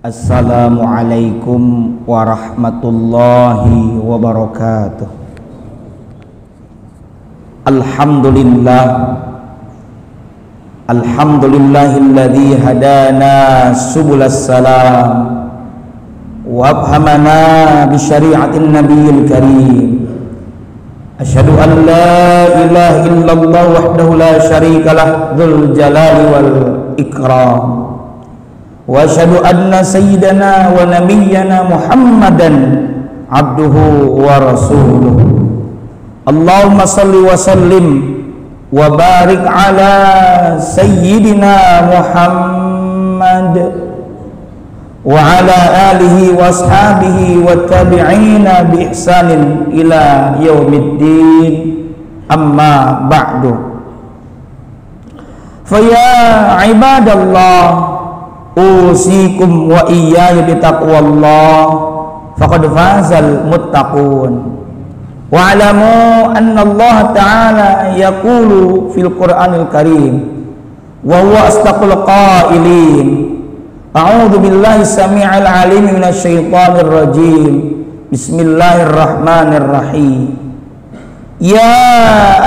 Assalamualaikum warahmatullahi wabarakatuh. Alhamdulillahilladzi hadana subulas salam wa abhamana bi syari'atin nabiyil karim. Asyhadu an la ilaha illallah wahdahu la syarikalah dzul jalali wal ikram. Wa asyhadu anna sayyidana wa nabiyyana Muhammadan abduhu wa rasuluh. Allahumma salli wa sallim wa barik ala sayyidina Muhammad wa ala alihi wa ashabihi wa tabi'ina bi ihsanin ila yaumiddin, amma ba'du. Fa ya ibadallah, usikum wa iyaya bitaqwallah, faqad fazal muttaqun. Wa alamu anna Allah ta'ala yaqulu fil Qur'anil Karim wa huwa asdaqul qailin. A'udzu billahi samii'il 'aliim minasy syaithaanir rajiim. Bismillahirrahmanirrahim. Ya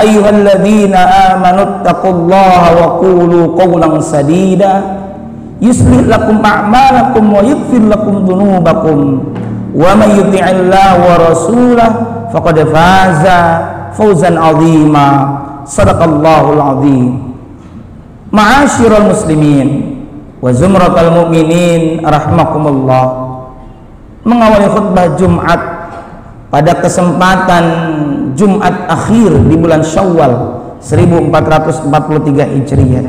ayyuhalladzina amanu taqullaha wa qulu qawlan sadida yuslih lakum a'malakum wa yaghfir lakum dzunubakum wa may yuti'illaha wa rasulahu faqad faza fawzan 'azima. Shadaqallahul 'azim. Ma'asyiral muslimin wa zumratal mu'minin rahimakumullah. Mengawali khutbah Jumat pada kesempatan Jumat akhir di bulan Syawal 1443 Hijriah,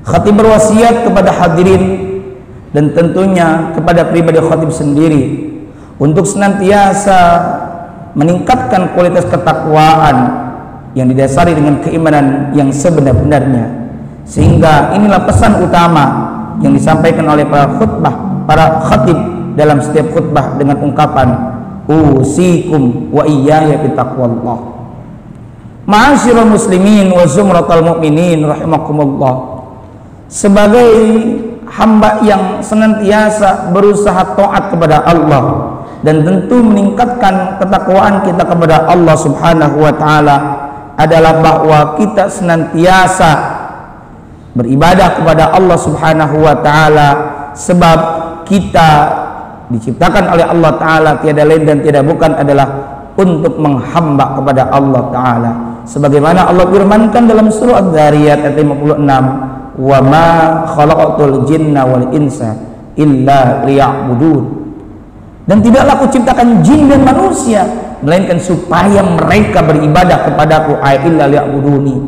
khatib berwasiat kepada hadirin dan tentunya kepada pribadi khatib sendiri untuk senantiasa meningkatkan kualitas ketakwaan yang didasari dengan keimanan yang sebenar-benarnya, sehingga inilah pesan utama yang disampaikan oleh para khatib dalam setiap khutbah dengan ungkapan usikum wa iyaya bitaqwallah. Ma'asyiral muslimin wa zumratal mu'minin rahimakumullah. Sebagai hamba yang senantiasa berusaha taat kepada Allah dan tentu meningkatkan ketakwaan kita kepada Allah Subhanahu wa taala adalah bahwa kita senantiasa beribadah kepada Allah Subhanahu wa taala, sebab kita diciptakan oleh Allah taala tiada lain dan tiada bukan adalah untuk menghamba kepada Allah taala, sebagaimana Allah firmankan dalam surah Az-Zariyat ayat 56, wa ma khalaqatul jinna wal insa illa liya'budun. Dan tidaklah aku ciptakan jin dan manusia melainkan supaya mereka beribadah kepadaku, illa liya'buduni.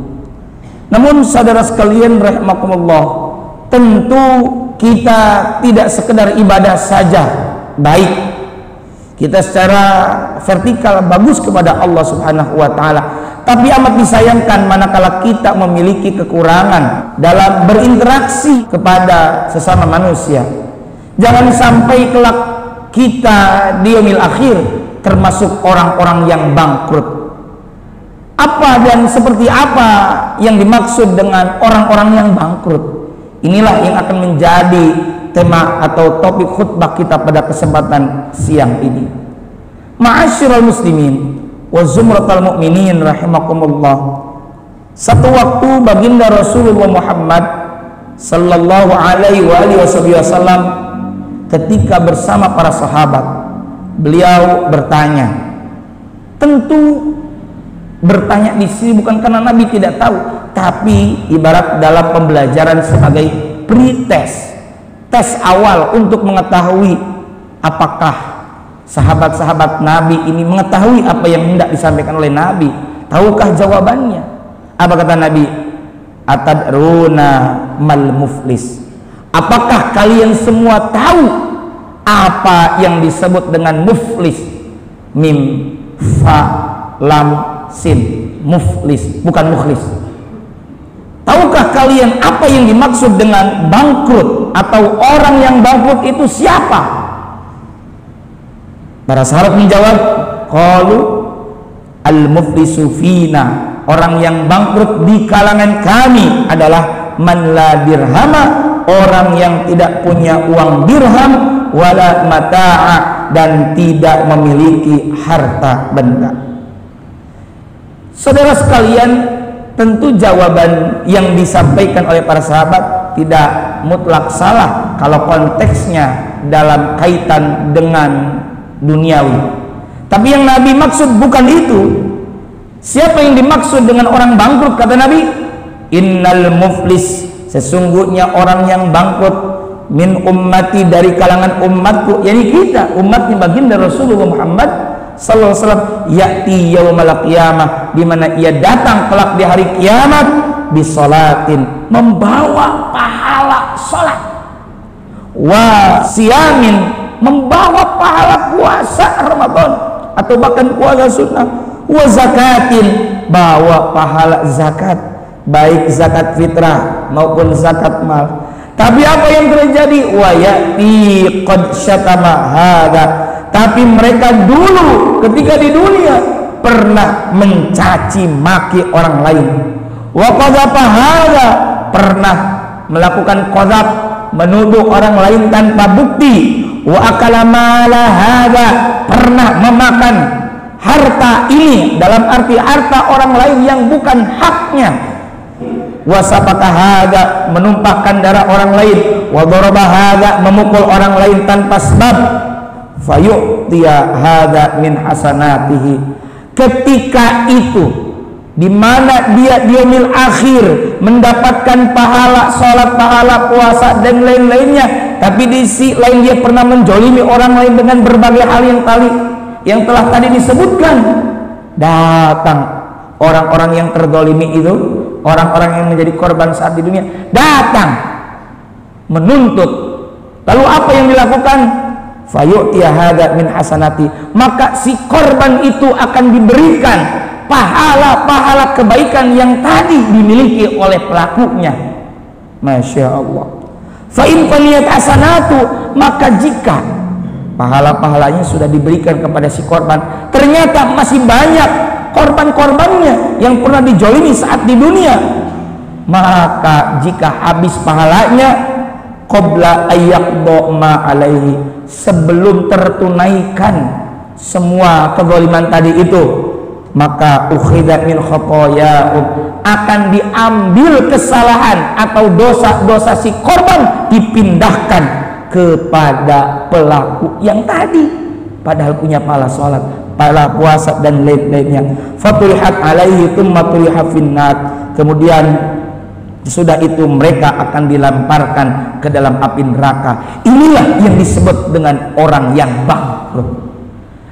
Namun saudara sekalian rahimakumullah, tentu kita tidak sekedar ibadah saja baik, kita secara vertikal bagus kepada Allah Subhanahu wa taala, tapi amat disayangkan manakala kita memiliki kekurangan dalam berinteraksi kepada sesama manusia. Jangan sampai kelak kita di yaumil akhir termasuk orang-orang yang bangkrut. Apa dan seperti apa yang dimaksud dengan orang-orang yang bangkrut? Inilah yang akan menjadi tema atau topik khutbah kita pada kesempatan siang ini. Ma'asyiral muslimin wa zumratal mu'minin rahimakumullah. Satu waktu baginda Rasulullah Muhammad sallallahu alaihi wasallam ketika bersama para sahabat, beliau bertanya. Tentu bertanya di sini bukan karena Nabi tidak tahu, tapi ibarat dalam pembelajaran sebagai pretest, tes awal untuk mengetahui apakah sahabat-sahabat Nabi ini mengetahui apa yang hendak disampaikan oleh Nabi. Tahukah jawabannya? Apa kata Nabi? Atadruna mal muflis. Apakah kalian semua tahu apa yang disebut dengan muflis? Mim fa lam sin, muflis, bukan mukhlis. Tahukah kalian apa yang dimaksud dengan bangkrut atau orang yang bangkrut itu siapa? Para sahabat menjawab, qalu al-muflisu fina, orang yang bangkrut di kalangan kami adalah man la dirhama, orang yang tidak punya uang dirham wala mata'a, dan tidak memiliki harta benda. Saudara sekalian, tentu jawaban yang disampaikan oleh para sahabat tidak mutlak salah kalau konteksnya dalam kaitan dengan duniawi. Tapi yang Nabi maksud bukan itu. Siapa yang dimaksud dengan orang bangkrut? Kata Nabi, innal muflis, sesungguhnya orang yang bangkrut, min ummati, dari kalangan umatku, yakni kita, umatnya baginda Rasulullah Muhammad sallallahu alaihi wasallam, ya'ti yaumal qiyamah, di mana ia datang kelak di hari kiamat, bisolatin, membawa pahala salat, wa siyamin, membawa pahala puasa Ramadan atau bahkan puasa sunnah, wa zakatin, bawa pahala zakat, baik zakat fitrah maupun zakat mal. Tapi apa yang terjadi? Wa ya'ti qad syatama hadza, tapi mereka dulu ketika di dunia pernah mencaci maki orang lain. Wa qadzafa hadza, pernah melakukan qadzaf, menuduh orang lain tanpa bukti. Wa akala mala hadza, pernah memakan harta ini, dalam arti harta orang lain yang bukan haknya. Wa sabaka hadza, menumpahkan darah orang lain. Wa daraba hadza, memukul orang lain tanpa sebab. Fayu'tiya hadza min hasanatihi, ketika itu di mana dia di yaumil akhir mendapatkan pahala salat, pahala puasa dan lain-lainnya, tapi di sisi lain dia pernah menjolimi orang lain dengan berbagai hal yang telah tadi disebutkan. Datang orang-orang yang terzalimi itu, orang-orang yang menjadi korban saat di dunia, datang menuntut. Lalu apa yang dilakukan? Fayu'tiya hadza min hasanati, maka si korban itu akan diberikan pahala-pahala kebaikan yang tadi dimiliki oleh pelakunya. Masya Allah. Fa in faniyat hasanatu, maka jika pahala-pahalanya sudah diberikan kepada si korban, ternyata masih banyak korban-korbannya yang pernah dijolimi saat di dunia, maka jika habis pahalanya, qabla ayyaqda ma alaihi, sebelum tertunaikan semua kezaliman tadi itu, maka ukhidat min khotoyahum, akan diambil kesalahan atau dosa-dosa si korban, dipindahkan kepada pelaku yang tadi padahal punya pahala sholat, pahala puasa dan lain-lainnya. Fatulihat alaihi tsumma tuliha finnar, kemudian sudah itu mereka akan dilemparkan ke dalam api neraka. Inilah yang disebut dengan orang yang bangkrut.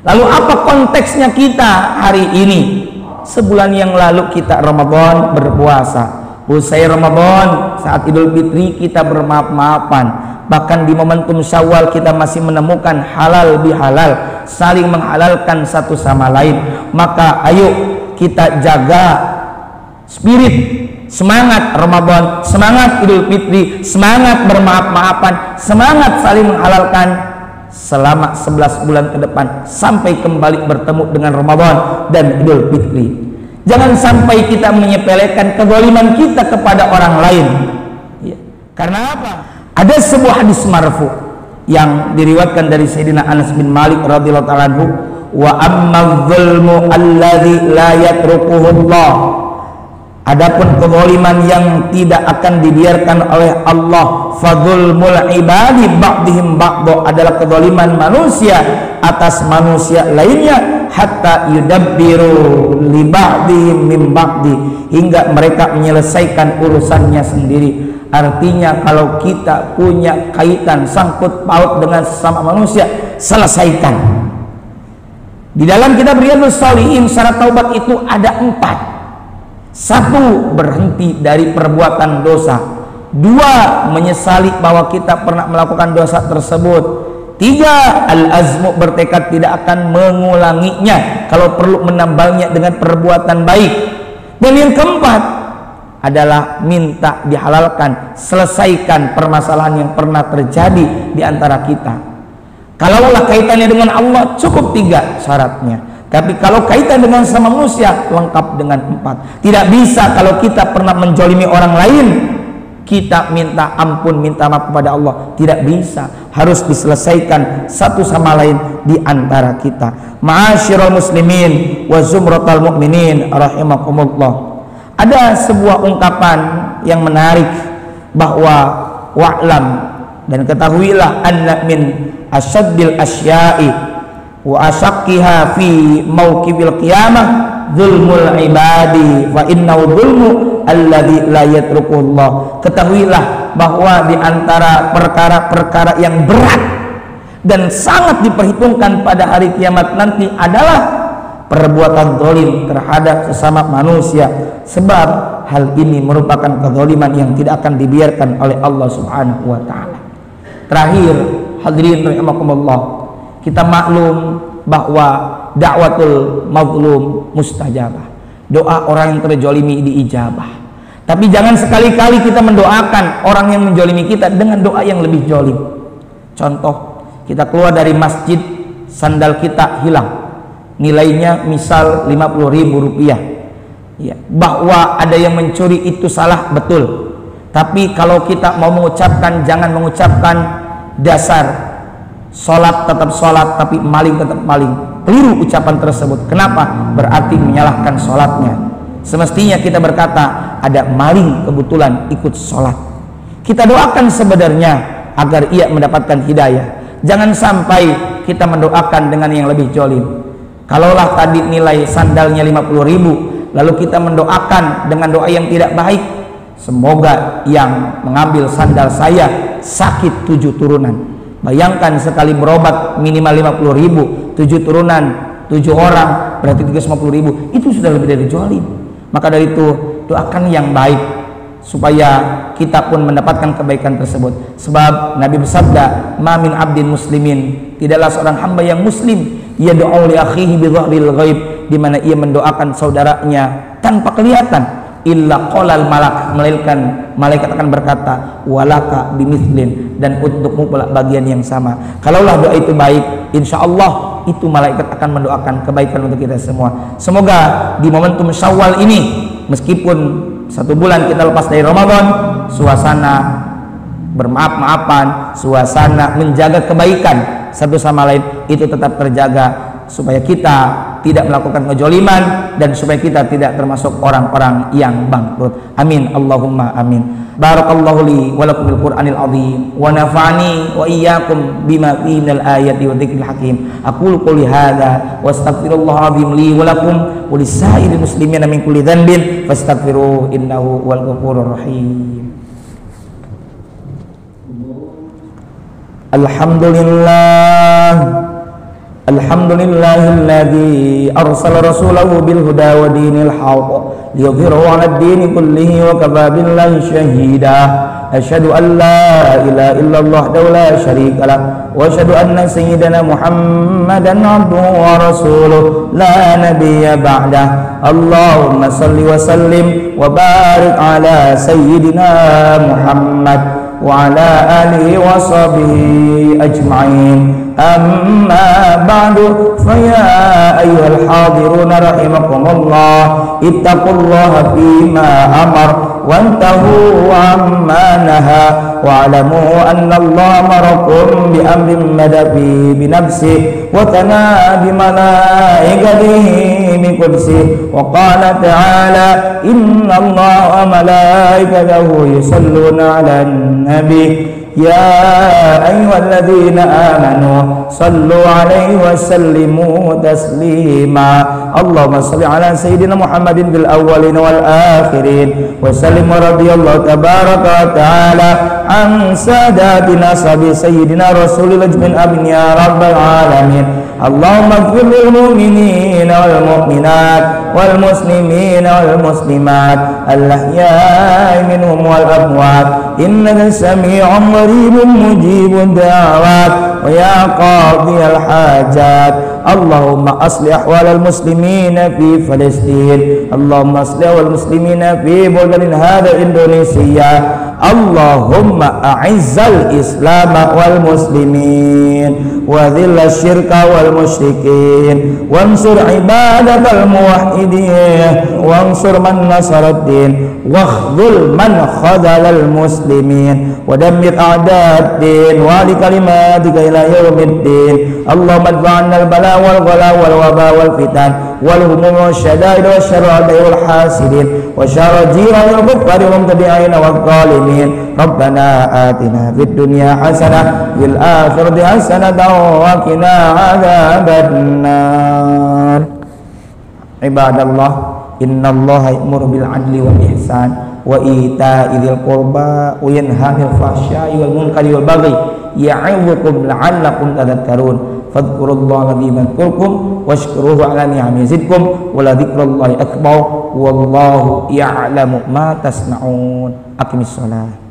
Lalu apa konteksnya kita hari ini? Sebulan yang lalu kita Ramadan berpuasa, usai Ramadan saat Idul Fitri kita bermaaf-maafan, bahkan di momentum Syawal kita masih menemukan halal bihalal, saling menghalalkan satu sama lain. Maka ayo kita jaga spirit, semangat Ramadan, semangat Idul Fitri, semangat bermaaf-maafan, semangat saling menghalalkan selama 11 bulan ke depan sampai kembali bertemu dengan Ramadan dan Idul Fitri. Jangan sampai kita menyepelekan kezaliman kita kepada orang lain. Ya. Karena apa? Ada sebuah hadis marfu yang diriwayatkan dari Sayyidina Anas bin Malik radhiyallahu ta'ala anhu, wa amma dzulmu alladzi la yatrukuhullah, adapun kezaliman yang tidak akan dibiarkan oleh Allah, fadzulmul ibadi ba'dihim ba'd, adalah kezaliman manusia atas manusia lainnya, hatta yudabbiru li ba'dihim min ba'di, hingga mereka menyelesaikan urusannya sendiri. Artinya kalau kita punya kaitan sangkut paut dengan sesama manusia, selesaikan. Di dalam kitab Riyadhus Shalihin syarat taubat itu ada 4. 1. Berhenti dari perbuatan dosa. 2. Menyesali bahwa kita pernah melakukan dosa tersebut. 3. Al-azmu, bertekad tidak akan mengulanginya, kalau perlu menambalnya dengan perbuatan baik. Dan yang keempat adalah minta dihalalkan, selesaikan permasalahan yang pernah terjadi di antara kita. Kalaulah kaitannya dengan Allah, cukup 3 syaratnya. Tapi kalau kaitan dengan sama manusia, lengkap dengan 4. Tidak bisa kalau kita pernah menjolimi orang lain, kita minta ampun, minta maaf kepada Allah, tidak bisa. Harus diselesaikan satu sama lain di antara kita. Ma'asyiral muslimin wa zumratal mu'minin rahimakumullah. Ada sebuah ungkapan yang menarik bahwa wa'lam, dan ketahuilah, anna min asyaddil asya'i wa asyaqiha fi mauqibil qiyamah zulmul ibadi fa innahu zulmu alladzi la yatrukullah. Ketahuilah bahwa di antara perkara-perkara yang berat dan sangat diperhitungkan pada hari kiamat nanti adalah perbuatan zalim terhadap sesama manusia, sebab hal ini merupakan kezaliman yang tidak akan dibiarkan oleh Allah Subhanahu wa taala. Terakhir, hadirin rahimakumullah, kita maklum bahwa dakwatul mazlum mustajabah. Doa orang yang terzalimi diijabah. Tapi jangan sekali-kali kita mendoakan orang yang menjolimi kita dengan doa yang lebih jolim. Contoh, kita keluar dari masjid, sandal kita hilang, nilainya misal 50.000 rupiah. Ya, bahwa ada yang mencuri itu salah, betul. Tapi kalau kita mau mengucapkan, jangan mengucapkan dasar sholat tetap sholat, tapi maling tetap maling. Keliru ucapan tersebut. Kenapa? Berarti menyalahkan sholatnya. Semestinya kita berkata, ada maling kebetulan ikut sholat, kita doakan sebenarnya agar ia mendapatkan hidayah. Jangan sampai kita mendoakan dengan yang lebih jolim. Kalaulah tadi nilai sandalnya 50.000, lalu kita mendoakan dengan doa yang tidak baik, semoga yang mengambil sandal saya sakit 7 turunan. Bayangkan sekali berobat minimal 50.000, 7 turunan, 7 orang berarti 350.000, itu sudah lebih dari jolim. Maka dari itu doakan yang baik supaya kita pun mendapatkan kebaikan tersebut. Sebab Nabi bersabda, "Ma min abdin muslimin", tidaklah seorang hamba yang muslim, yad'u li akhihi bi dhahril ghaib, di mana ia mendoakan saudaranya tanpa kelihatan, illa qalal malak, melainkan malaikat akan berkata, walaka bimithlin, dan untukmu pula bagian yang sama. Kalaulah doa itu baik, insya Allah itu malaikat akan mendoakan kebaikan untuk kita semua. Semoga di momentum Syawal ini, meskipun 1 bulan kita lepas dari Ramadan, suasana bermaaf-maafan, suasana menjaga kebaikan satu sama lain itu tetap terjaga, supaya kita tidak melakukan kejoliman dan supaya kita tidak termasuk orang-orang yang bangkrut. Amin, Allahumma amin. Barakallahu li wa lakum bil Qur'anil azim wa nafa'ani wa iyyakum bima fihi minal ayati wa dzikril hakim. Aqulu qouli hadza wa astaghfirullahal azim li wa lakum wa lisairil muslimina min kulli dhanbin fastaghfiruhu innahu huwal ghafurur rahim. Alhamdulillah, alhamdulillahilladzi arsala rasulahu bil huda wa dinil haqq liyudhhirahu 'alad dini kullihi wa kafa billahi shahida. Asyhadu an la ilaha illallah wa la syarika lah, wa asyhadu anna sayyidana Muhammadan 'abduhu wa rasuluh la nabiyya ba'dah. Allahumma shalli wa sallim wa barik ala sayyidina Muhammad wa ala alihi wa sahbihi ajma'in. Amma ba'du, faya ayyuhal hadiruna rahimakumullah, ittaqullaha fima amar wantahu amma naha, wa'lamu anna Allah amarakum bi amrin madafi bi nafsi wa tana bi malaikatihi min kursi, wa qala ta'ala inna Allah wa malaikatahu yusalluna 'alan nabi ya ayyuhalladzina amanu sallu 'alaihi wa sallimu taslima. Allahumma shalli 'ala sayyidina Muhammadin bil awwalin wal akhirin wa sallim radhiyallahu tabaraka wa ta'ala an sadatina sabi sayyidina rasulil ajmin amin ya rabbal alamin. Allahumma ighfir lil mu'minina wal mu'minat wal muslimina wal muslimat al-ahya'i minhum wal amwat innaka sami'un qaribun mujibud da'awat wa ya qadiyal hajat. Allahumma aslih ahwalal muslimina fi Palestin, Allahumma aslih ahwalal muslimina fi buldatin hadha Indonesia, Allahumma a'izzal Islam wal muslimin wa dhillal syirka wal musyrikin wansur ibadatal muwahhidin wansur man nasaraddin wakhdhul man khadalal muslimin wa dammir a'dad-din wa li kalimatika ila yaumiddin. Allahumma adfa'na al-bala wal ghala wal waba wal fitan wal humum wal syada'id wa syarra wal hasidin wa syarra jiran wal kuffari wa mubtadi'in wal zalimin. Rabbana atina fid dunya hasanah fil akhirati hasanah wa qina adzabannar. Ibadallah, innallaha ya'muru bil 'adli wal ihsan wa ita'i dzil qurba wa yanha 'anil fahsya'i wal munkari wal baghi ya'idzukum la'allakum tadhakkarun. Fadhkurullaha alladzi yadhkurukum washkuruhu 'ala ni'amihi yazidkum wa la dzikrullahi akbar wallahu ya'lamu ma tasna'un. Aqimis shalah.